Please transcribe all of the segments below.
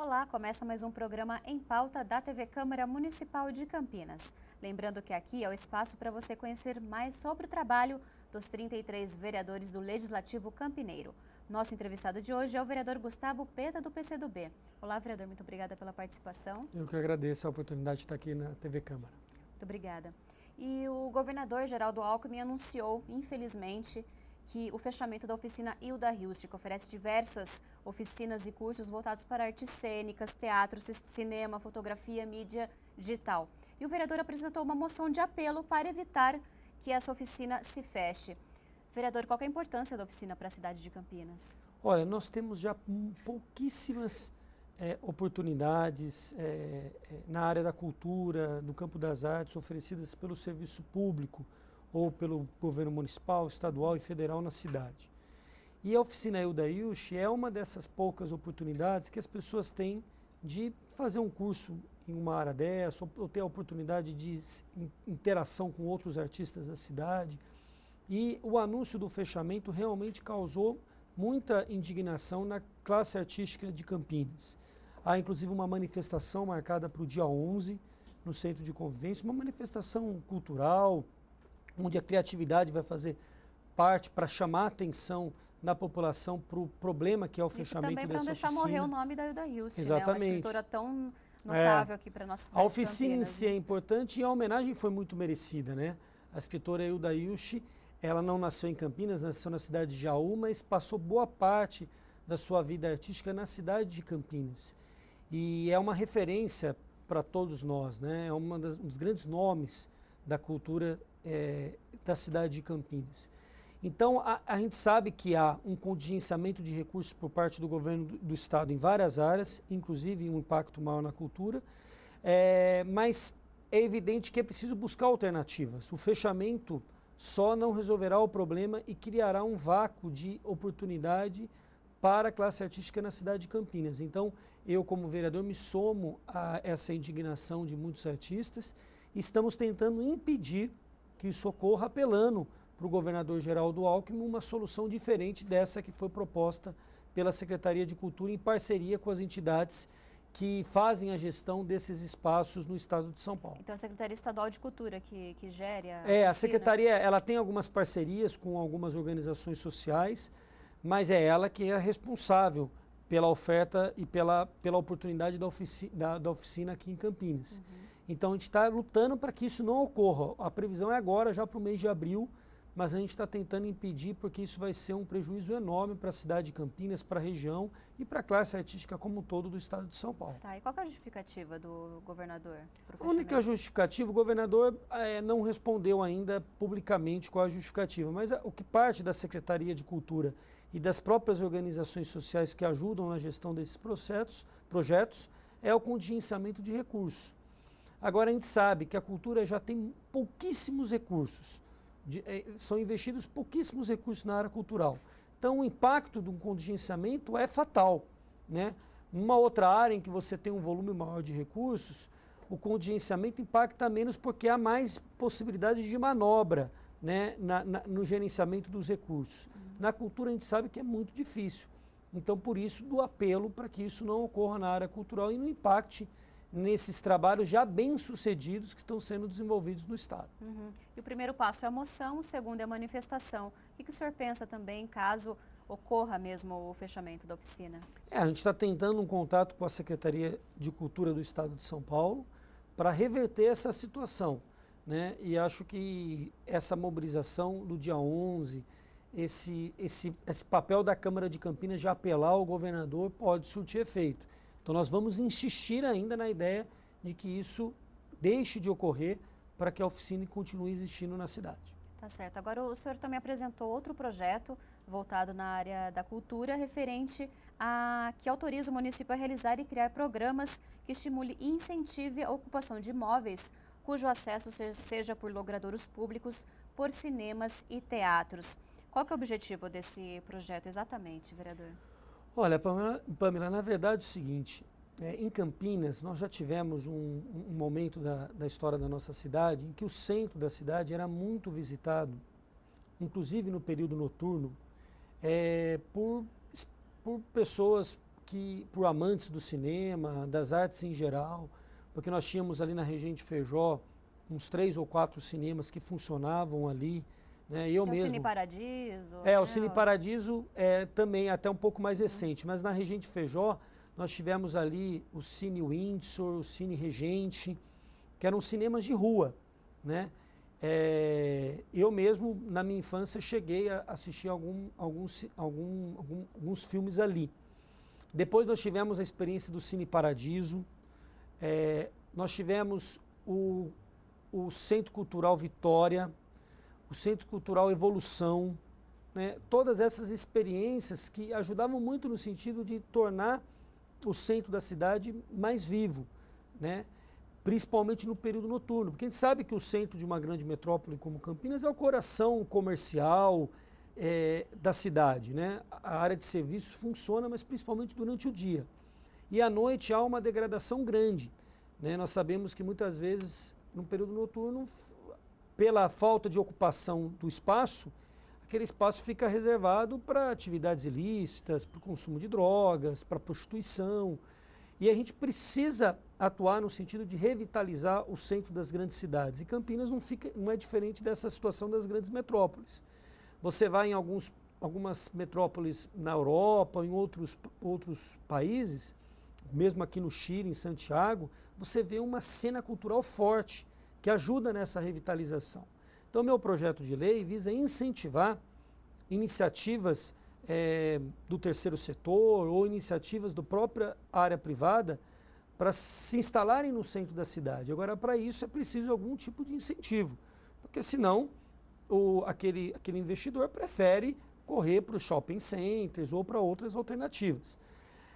Olá, começa mais um programa Em Pauta da TV Câmara Municipal de Campinas. Lembrando que aqui é o espaço para você conhecer mais sobre o trabalho dos 33 vereadores do Legislativo Campineiro. Nosso entrevistado de hoje é o vereador Gustavo Peta, do PCdoB. Olá, vereador, muito obrigada pela participação. Eu que agradeço a oportunidade de estar aqui na TV Câmara. Muito obrigada. E o governador Geraldo Alckmin anunciou, infelizmente, que o fechamento da oficina Hilda Hilst, que oferece diversas oficinas e cursos voltados para artes cênicas, teatro, cinema, fotografia, mídia digital. E o vereador apresentou uma moção de apelo para evitar que essa oficina se feche. Vereador, qual é a importância da oficina para a cidade de Campinas? Olha, nós temos já pouquíssimas oportunidades na área da cultura, no campo das artes, oferecidas pelo serviço público ou pelo governo municipal, estadual e federal na cidade. E a oficina Hilda Hilst é uma dessas poucas oportunidades que as pessoas têm de fazer um curso em uma área dessa, ou ter a oportunidade de interação com outros artistas da cidade. E o anúncio do fechamento realmente causou muita indignação na classe artística de Campinas. Há inclusive uma manifestação marcada para o dia 11, no Centro de Convivência, uma manifestação cultural, onde a criatividade vai fazer parte para chamar a atenção da população para o problema que é o fechamento dessa oficina. Também para não deixar morrer o nome da Hilda Hilst, exatamente, né? Uma escritora tão notável aqui para a nossa cidade. A oficina em si é importante e a homenagem foi muito merecida, né? A escritora Hilda Hilst, ela não nasceu em Campinas, nasceu na cidade de Jaú, mas passou boa parte da sua vida artística na cidade de Campinas. E é uma referência para todos nós, né? É um dos grandes nomes da cultura da cidade de Campinas. Então, a gente sabe que há um contingenciamento de recursos por parte do governo do estado em várias áreas, inclusive um impacto maior na cultura, mas é evidente que é preciso buscar alternativas. O fechamento só não resolverá o problema e criará um vácuo de oportunidade para a classe artística na cidade de Campinas. Então, eu como vereador me somo a essa indignação de muitos artistas e estamos tentando impedir que isso ocorra, apelando para o governador Geraldo Alckmin uma solução diferente dessa que foi proposta pela Secretaria de Cultura em parceria com as entidades que fazem a gestão desses espaços no estado de São Paulo. Então a Secretaria Estadual de Cultura que gere a a Secretaria, ela tem algumas parcerias com algumas organizações sociais, mas é ela que é responsável pela oferta e pela oportunidade da oficina aqui em Campinas. Então a gente está lutando para que isso não ocorra. A previsão é agora, já para o mês de abril, mas a gente está tentando impedir porque isso vai ser um prejuízo enorme para a cidade de Campinas, para a região e para a classe artística como um todo do estado de São Paulo. Tá, e qual que é a justificativa do governador? A única justificativa, o governador não respondeu ainda publicamente qual é a justificativa, mas o que parte da Secretaria de Cultura e das próprias organizações sociais que ajudam na gestão desses projetos é o contingenciamento de recursos. Agora a gente sabe que a cultura já tem pouquíssimos recursos, são investidos pouquíssimos recursos na área cultural. Então o impacto de um contingenciamento é fatal, né? Numa outra área em que você tem um volume maior de recursos, o contingenciamento impacta menos porque há mais possibilidade de manobra, né, no gerenciamento dos recursos. Na cultura a gente sabe que é muito difícil. Então por isso do apelo para que isso não ocorra na área cultural e não impacte nesses trabalhos já bem-sucedidos que estão sendo desenvolvidos no estado. E o primeiro passo é a moção, o segundo é a manifestação. O que o senhor pensa também caso ocorra mesmo o fechamento da oficina? A gente está tentando um contato com a Secretaria de Cultura do Estado de São Paulo para reverter essa situação, né? E acho que essa mobilização do dia 11, esse papel da Câmara de Campinas de apelar ao governador pode surtir efeito. Então nós vamos insistir ainda na ideia de que isso deixe de ocorrer para que a oficina continue existindo na cidade. Tá certo. Agora o senhor também apresentou outro projeto voltado na área da cultura, referente a que autoriza o município a realizar e criar programas que estimule e incentive a ocupação de imóveis cujo acesso seja por logradouros públicos, por cinemas e teatros. Qual que é o objetivo desse projeto exatamente, vereador? Olha, Pamela, na verdade é o seguinte, em Campinas nós já tivemos um momento da história da nossa cidade em que o centro da cidade era muito visitado, inclusive no período noturno, por pessoas por amantes do cinema, das artes em geral, porque nós tínhamos ali na Regente Feijó uns 3 ou 4 cinemas que funcionavam ali, né? Eu mesmo. O Cine Paradiso. O Cine Paradiso também até um pouco mais recente, mas na Regente Feijó nós tivemos ali o Cine Windsor, o Cine Regente, que eram cinemas de rua, né? Eu mesmo, na minha infância, cheguei a assistir alguns filmes ali. Depois nós tivemos a experiência do Cine Paradiso, nós tivemos o Centro Cultural Vitória, o Centro Cultural Evolução, né? Todas essas experiências que ajudavam muito no sentido de tornar o centro da cidade mais vivo, né? Principalmente no período noturno, porque a gente sabe que o centro de uma grande metrópole como Campinas é o coração comercial da cidade, né? A área de serviços funciona, mas principalmente durante o dia. E à noite há uma degradação grande, né? Nós sabemos que muitas vezes no período noturno, pela falta de ocupação do espaço, aquele espaço fica reservado para atividades ilícitas, para o consumo de drogas, para a prostituição. E a gente precisa atuar no sentido de revitalizar o centro das grandes cidades. E Campinas não é diferente dessa situação das grandes metrópoles. Você vai em algumas metrópoles na Europa, em outros países, mesmo aqui no Chile, em Santiago, você vê uma cena cultural forte que ajuda nessa revitalização. Então, meu projeto de lei visa incentivar iniciativas do terceiro setor ou iniciativas da própria área privada para se instalarem no centro da cidade. Agora, para isso é preciso algum tipo de incentivo, porque senão aquele investidor prefere correr para os shopping centers ou para outras alternativas.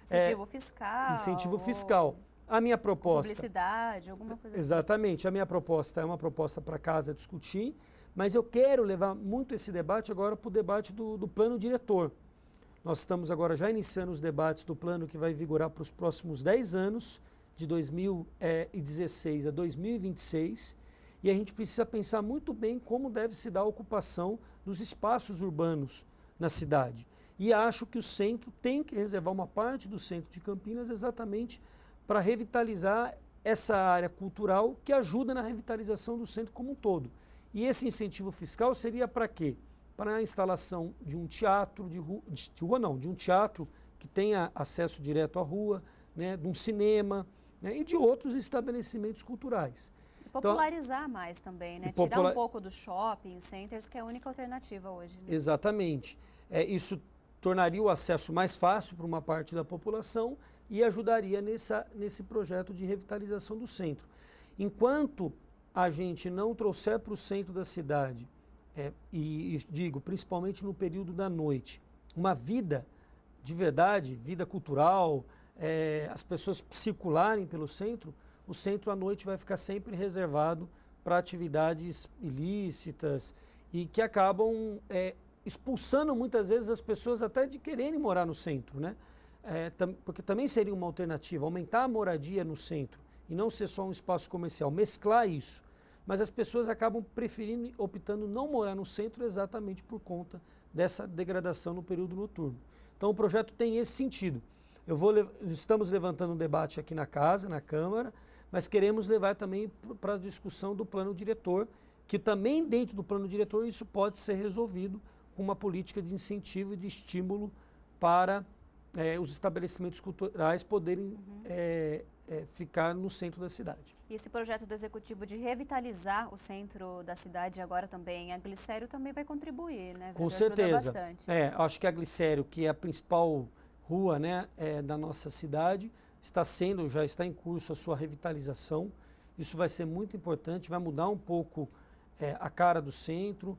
Incentivo fiscal. Incentivo fiscal. A minha proposta... Publicidade, alguma coisa assim. Exatamente. A minha proposta é uma proposta para a casa discutir, mas eu quero levar muito esse debate agora para o debate do plano diretor. Nós estamos agora já iniciando os debates do plano que vai vigorar para os próximos 10 anos, de 2016 a 2026, e a gente precisa pensar muito bem como deve se dar a ocupação dos espaços urbanos na cidade. E acho que o centro tem que reservar uma parte do centro de Campinas exatamente para revitalizar essa área cultural que ajuda na revitalização do centro como um todo. E esse incentivo fiscal seria para quê? Para a instalação de um teatro de um teatro que tenha acesso direto à rua, né, de um cinema, né, e de outros estabelecimentos culturais. E popularizar mais também, né? Tirar um pouco dos shopping centers, que é a única alternativa hoje. Né? Exatamente. Isso tornaria o acesso mais fácil para uma parte da população e ajudaria nesse projeto de revitalização do centro. Enquanto a gente não trouxer para o centro da cidade, e digo, principalmente no período da noite, uma vida de verdade, vida cultural, as pessoas circularem pelo centro, o centro à noite vai ficar sempre reservado para atividades ilícitas e que acabam expulsando muitas vezes as pessoas até de quererem morar no centro, né? Porque também seria uma alternativa, aumentar a moradia no centro e não ser só um espaço comercial, mesclar isso. Mas as pessoas acabam preferindo, optando não morar no centro exatamente por conta dessa degradação no período noturno. Então o projeto tem esse sentido. Estamos levantando um debate aqui na casa, na Câmara, mas queremos levar também para a discussão do plano diretor, que também dentro do plano diretor isso pode ser resolvido com uma política de incentivo e de estímulo para os estabelecimentos culturais poderem ficar no centro da cidade. E esse projeto do Executivo de revitalizar o centro da cidade agora também, a Glicério também vai contribuir, né? Com certeza. Ajuda bastante. Acho que a Glicério, que é a principal rua, né, da nossa cidade, já está em curso a sua revitalização. Isso vai ser muito importante, vai mudar um pouco a cara do centro,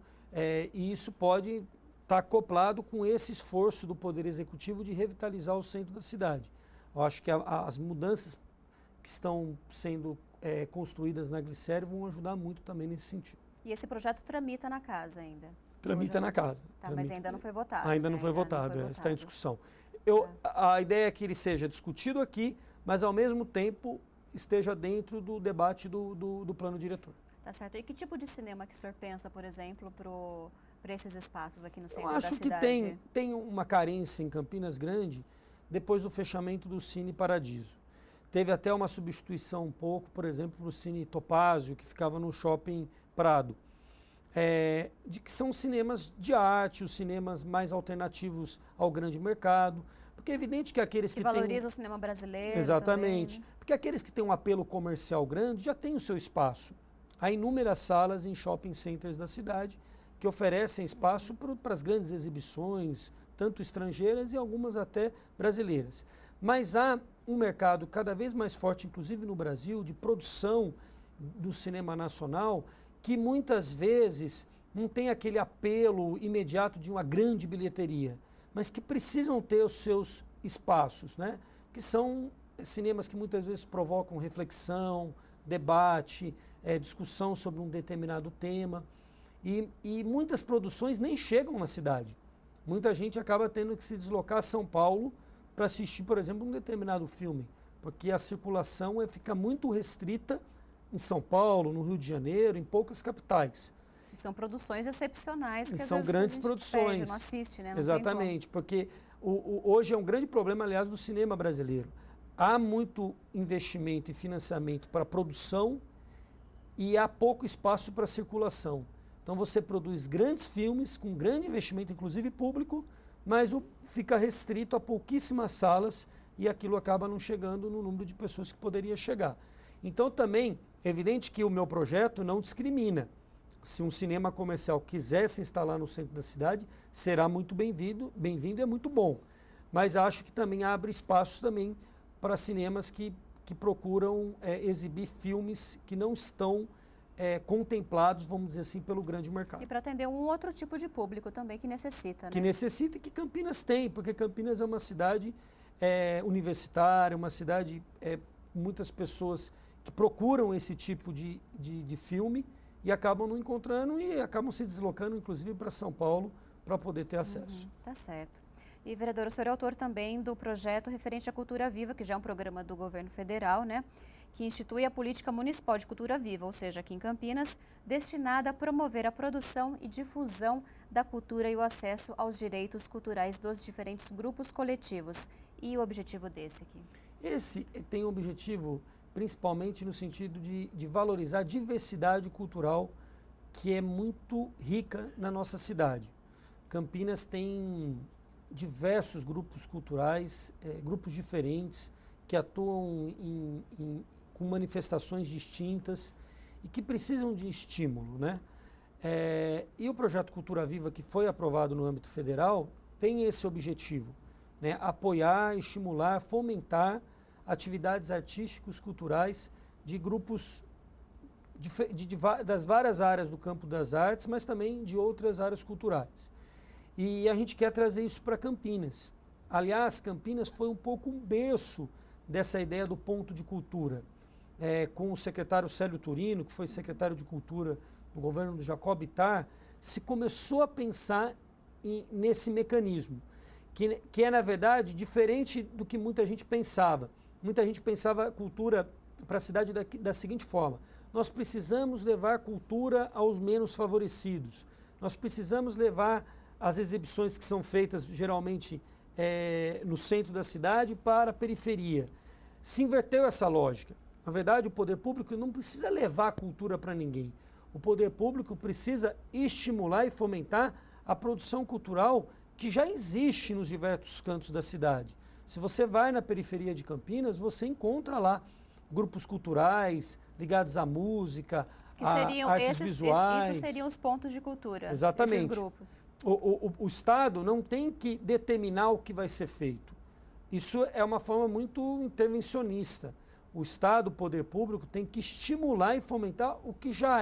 e isso pode estar acoplado com esse esforço do Poder Executivo de revitalizar o centro da cidade. Eu acho que as mudanças que estão sendo construídas na Glicério vão ajudar muito também nesse sentido. E esse projeto tramita na casa ainda? Tramita na casa. Tá, mas ainda não foi votado. Ainda não foi votado, está em discussão. A ideia é que ele seja discutido aqui, mas ao mesmo tempo esteja dentro do debate do plano diretor. Tá certo. E que tipo de cinema que o senhor pensa, por exemplo, para esses espaços aqui no centro da cidade? Eu acho que tem uma carência em Campinas grande depois do fechamento do Cine Paradiso. Teve até uma substituição um pouco, por exemplo, para o Cine Topázio, que ficava no Shopping Prado. De que são cinemas de arte, os cinemas mais alternativos ao grande mercado, porque é evidente que aqueles que valoriza o cinema brasileiro. Exatamente. Também, né? Porque aqueles que têm um apelo comercial grande já têm o seu espaço. Há inúmeras salas em shopping centers da cidade que oferecem espaço para as grandes exibições, tanto estrangeiras e algumas até brasileiras. Mas há um mercado cada vez mais forte, inclusive no Brasil, de produção do cinema nacional, que muitas vezes não tem aquele apelo imediato de uma grande bilheteria, mas que precisam ter os seus espaços, né? Que são cinemas que muitas vezes provocam reflexão, debate, discussão sobre um determinado tema. E muitas produções nem chegam na cidade. Muita gente acaba tendo que se deslocar a São Paulo para assistir, por exemplo, um determinado filme, porque a circulação fica muito restrita em São Paulo, no Rio de Janeiro, em poucas capitais. E são produções excepcionais que são grandes produções. Perde, não assiste, né? Não exatamente, porque hoje é um grande problema, aliás, do cinema brasileiro. Há muito investimento e financiamento para produção e há pouco espaço para circulação. Então você produz grandes filmes com grande investimento, inclusive público, mas fica restrito a pouquíssimas salas e aquilo acaba não chegando no número de pessoas que poderia chegar. Então também é evidente que o meu projeto não discrimina. Se um cinema comercial quiser se instalar no centro da cidade, será muito bem-vindo e é muito bom. Mas acho que também abre espaço também para cinemas que procuram exibir filmes que não estão contemplados, vamos dizer assim, pelo grande mercado. E para atender um outro tipo de público também que necessita, né? Que necessita e que Campinas tem, porque Campinas é uma cidade universitária, uma cidade com muitas pessoas que procuram esse tipo de filme e acabam não encontrando e acabam se deslocando, inclusive, para São Paulo para poder ter acesso. Tá certo. E, vereador, o senhor é autor também do projeto referente à Cultura Viva, que já é um programa do governo federal, né? Que institui a política municipal de cultura viva, ou seja, aqui em Campinas, destinada a promover a produção e difusão da cultura e o acesso aos direitos culturais dos diferentes grupos coletivos. E o objetivo desse aqui? Esse tem o objetivo principalmente no sentido de valorizar a diversidade cultural que é muito rica na nossa cidade. Campinas tem diversos grupos culturais, grupos diferentes, que atuam com manifestações distintas e que precisam de estímulo, né? E o projeto Cultura Viva, que foi aprovado no âmbito federal, tem esse objetivo, né? Apoiar, estimular, fomentar atividades artísticos, culturais de grupos das várias áreas do campo das artes, mas também de outras áreas culturais. E a gente quer trazer isso para Campinas. Aliás, Campinas foi um pouco um berço dessa ideia do ponto de cultura. Com o secretário Célio Turino, que foi secretário de Cultura no governo do Jacob Ittar, se começou a pensar nesse mecanismo, que é, na verdade, diferente do que muita gente pensava. Muita gente pensava a cultura para a cidade da seguinte forma: nós precisamos levar cultura aos menos favorecidos, nós precisamos levar as exibições que são feitas geralmente no centro da cidade para a periferia. Se inverteu essa lógica. Na verdade, o poder público não precisa levar a cultura para ninguém. O poder público precisa estimular e fomentar a produção cultural que já existe nos diversos cantos da cidade. Se você vai na periferia de Campinas, você encontra lá grupos culturais ligados à música, a artes visuais. Isso seriam os pontos de cultura. Exatamente. Esses grupos. O Estado não tem que determinar o que vai ser feito. Isso é uma forma muito intervencionista. O Estado, o poder público, tem que estimular e fomentar o que já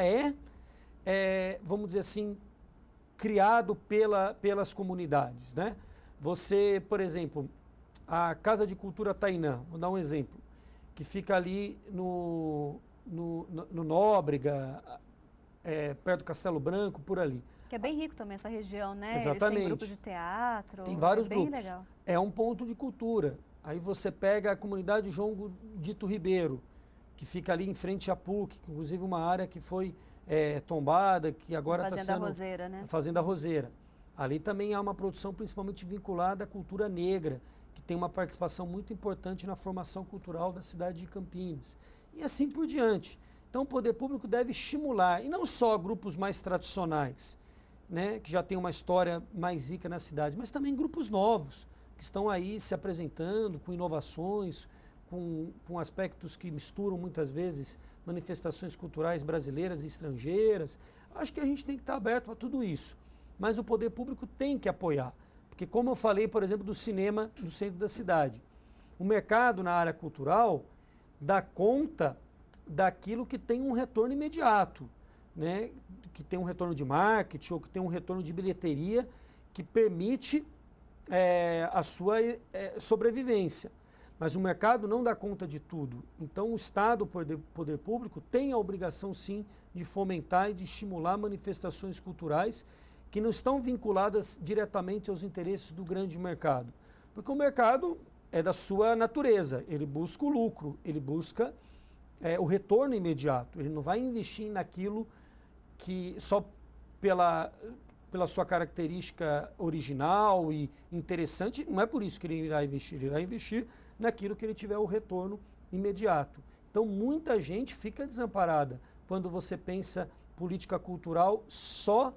vamos dizer assim, criado pelas comunidades, né? Você, por exemplo, a Casa de Cultura Tainã, vou dar um exemplo, que fica ali no Nóbrega, perto do Castelo Branco, por ali. Que é bem rico também essa região, né? Exatamente. Eles têm grupos de teatro. Tem vários bem grupos. Legal. É um ponto de cultura. Aí você pega a comunidade João Dito Ribeiro, que fica ali em frente à PUC, que inclusive uma área que foi tombada, que agora está sendo... Fazenda Roseira, né? Fazenda Roseira. Ali também há uma produção principalmente vinculada à cultura negra, que tem uma participação muito importante na formação cultural da cidade de Campinas. E assim por diante. Então o poder público deve estimular, e não só grupos mais tradicionais, né, que já têm uma história mais rica na cidade, mas também grupos novos, que estão aí se apresentando com inovações, com aspectos que misturam muitas vezes manifestações culturais brasileiras e estrangeiras. Acho que a gente tem que estar aberto a tudo isso, mas o poder público tem que apoiar, porque como eu falei, por exemplo, do cinema no centro da cidade, o mercado na área cultural dá conta daquilo que tem um retorno imediato, né? Que tem um retorno de marketing ou que tem um retorno de bilheteria que permite a sua sobrevivência. Mas o mercado não dá conta de tudo. Então o Estado, o poder público, tem a obrigação sim de fomentar e de estimular manifestações culturais que não estão vinculadas diretamente aos interesses do grande mercado. Porque o mercado é da sua natureza, ele busca o lucro, ele busca o retorno imediato, ele não vai investir naquilo que só pela sua característica original e interessante, não é por isso que ele irá investir naquilo que ele tiver o retorno imediato. Então muita gente fica desamparada quando você pensa política cultural só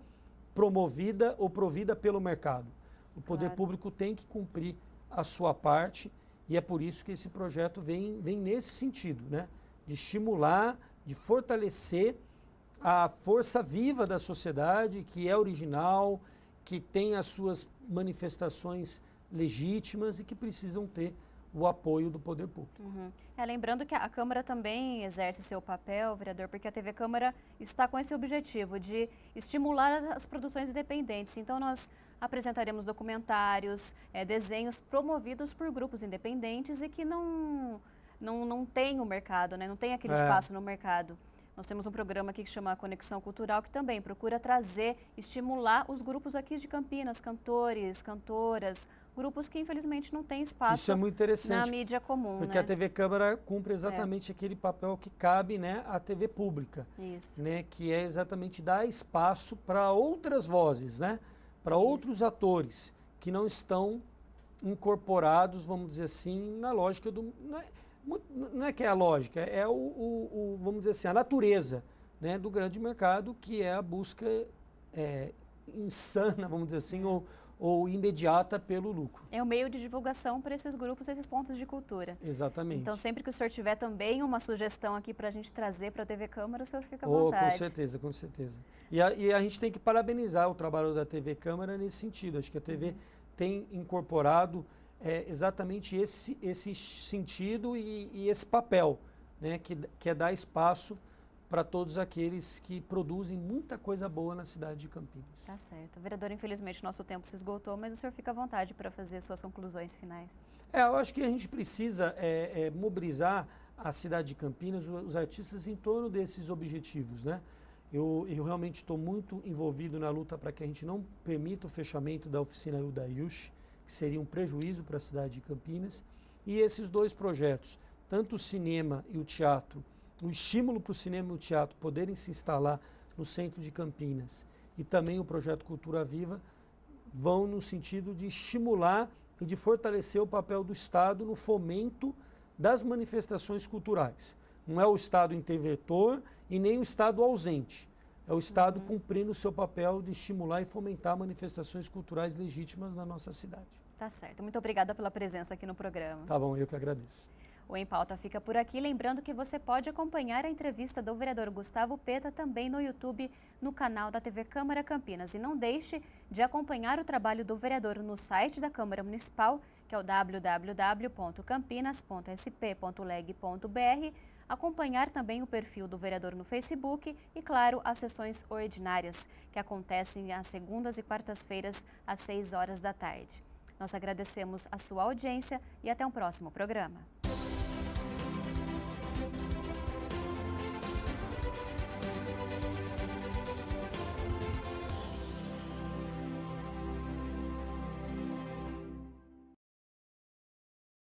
promovida ou provida pelo mercado. O poder público tem que cumprir a sua parte e é por isso que esse projeto vem nesse sentido, né? De estimular, de fortalecer a força viva da sociedade, que é original, que tem as suas manifestações legítimas e que precisam ter o apoio do poder público. Uhum. Lembrando que a Câmara também exerce seu papel, vereador, porque a TV Câmara está com esse objetivo de estimular as produções independentes. Então nós apresentaremos documentários, desenhos promovidos por grupos independentes e que não tem o mercado, né? Não tem aquele espaço no mercado. Nós temos um programa aqui que chama Conexão Cultural, que também procura trazer, estimular os grupos aqui de Campinas, cantores, cantoras, grupos que infelizmente não têm espaço. Isso é muito interessante, na mídia comum, porque né? a TV Câmara cumpre exatamente aquele papel que cabe, né, à TV pública. Isso. Né, que é exatamente dar espaço para outras vozes, né, para outros atores que não estão incorporados, vamos dizer assim, na lógica do... Não é que é a lógica, é vamos dizer assim, a natureza, né, do grande mercado, que é a busca insana, vamos dizer assim, ou imediata pelo lucro. É um meio de divulgação para esses grupos, esses pontos de cultura. Exatamente. Então, sempre que o senhor tiver também uma sugestão aqui para a gente trazer para a TV Câmara, o senhor fica à vontade. Com certeza, com certeza. E a gente tem que parabenizar o trabalho da TV Câmara nesse sentido. Acho que a TV tem incorporado exatamente esse sentido e esse papel, né, que é dar espaço para todos aqueles que produzem muita coisa boa na cidade de Campinas. Tá certo. Vereador, infelizmente nosso tempo se esgotou, mas o senhor fica à vontade para fazer suas conclusões finais. Eu acho que a gente precisa mobilizar a cidade de Campinas, os artistas em torno desses objetivos, né? Eu realmente estou muito envolvido na luta para que a gente não permita o fechamento da oficina Hilda Hilsch, que seria um prejuízo para a cidade de Campinas. E esses dois projetos, tanto o cinema e o teatro, o estímulo para o cinema e o teatro poderem se instalar no centro de Campinas e também o projeto Cultura Viva, vão no sentido de estimular e de fortalecer o papel do Estado no fomento das manifestações culturais. Não é o Estado interventor e nem o Estado ausente. É o Estado cumprindo o seu papel de estimular e fomentar manifestações culturais legítimas na nossa cidade. Tá certo. Muito obrigada pela presença aqui no programa. Tá bom, eu que agradeço. O Em Pauta fica por aqui, lembrando que você pode acompanhar a entrevista do vereador Gustavo Peta também no YouTube, no canal da TV Câmara Campinas. E não deixe de acompanhar o trabalho do vereador no site da Câmara Municipal, que é o www.campinas.sp.leg.br, acompanhar também o perfil do vereador no Facebook e, claro, as sessões ordinárias, que acontecem às segundas e quartas-feiras, às 6 horas da tarde. Nós agradecemos a sua audiência e até um próximo programa.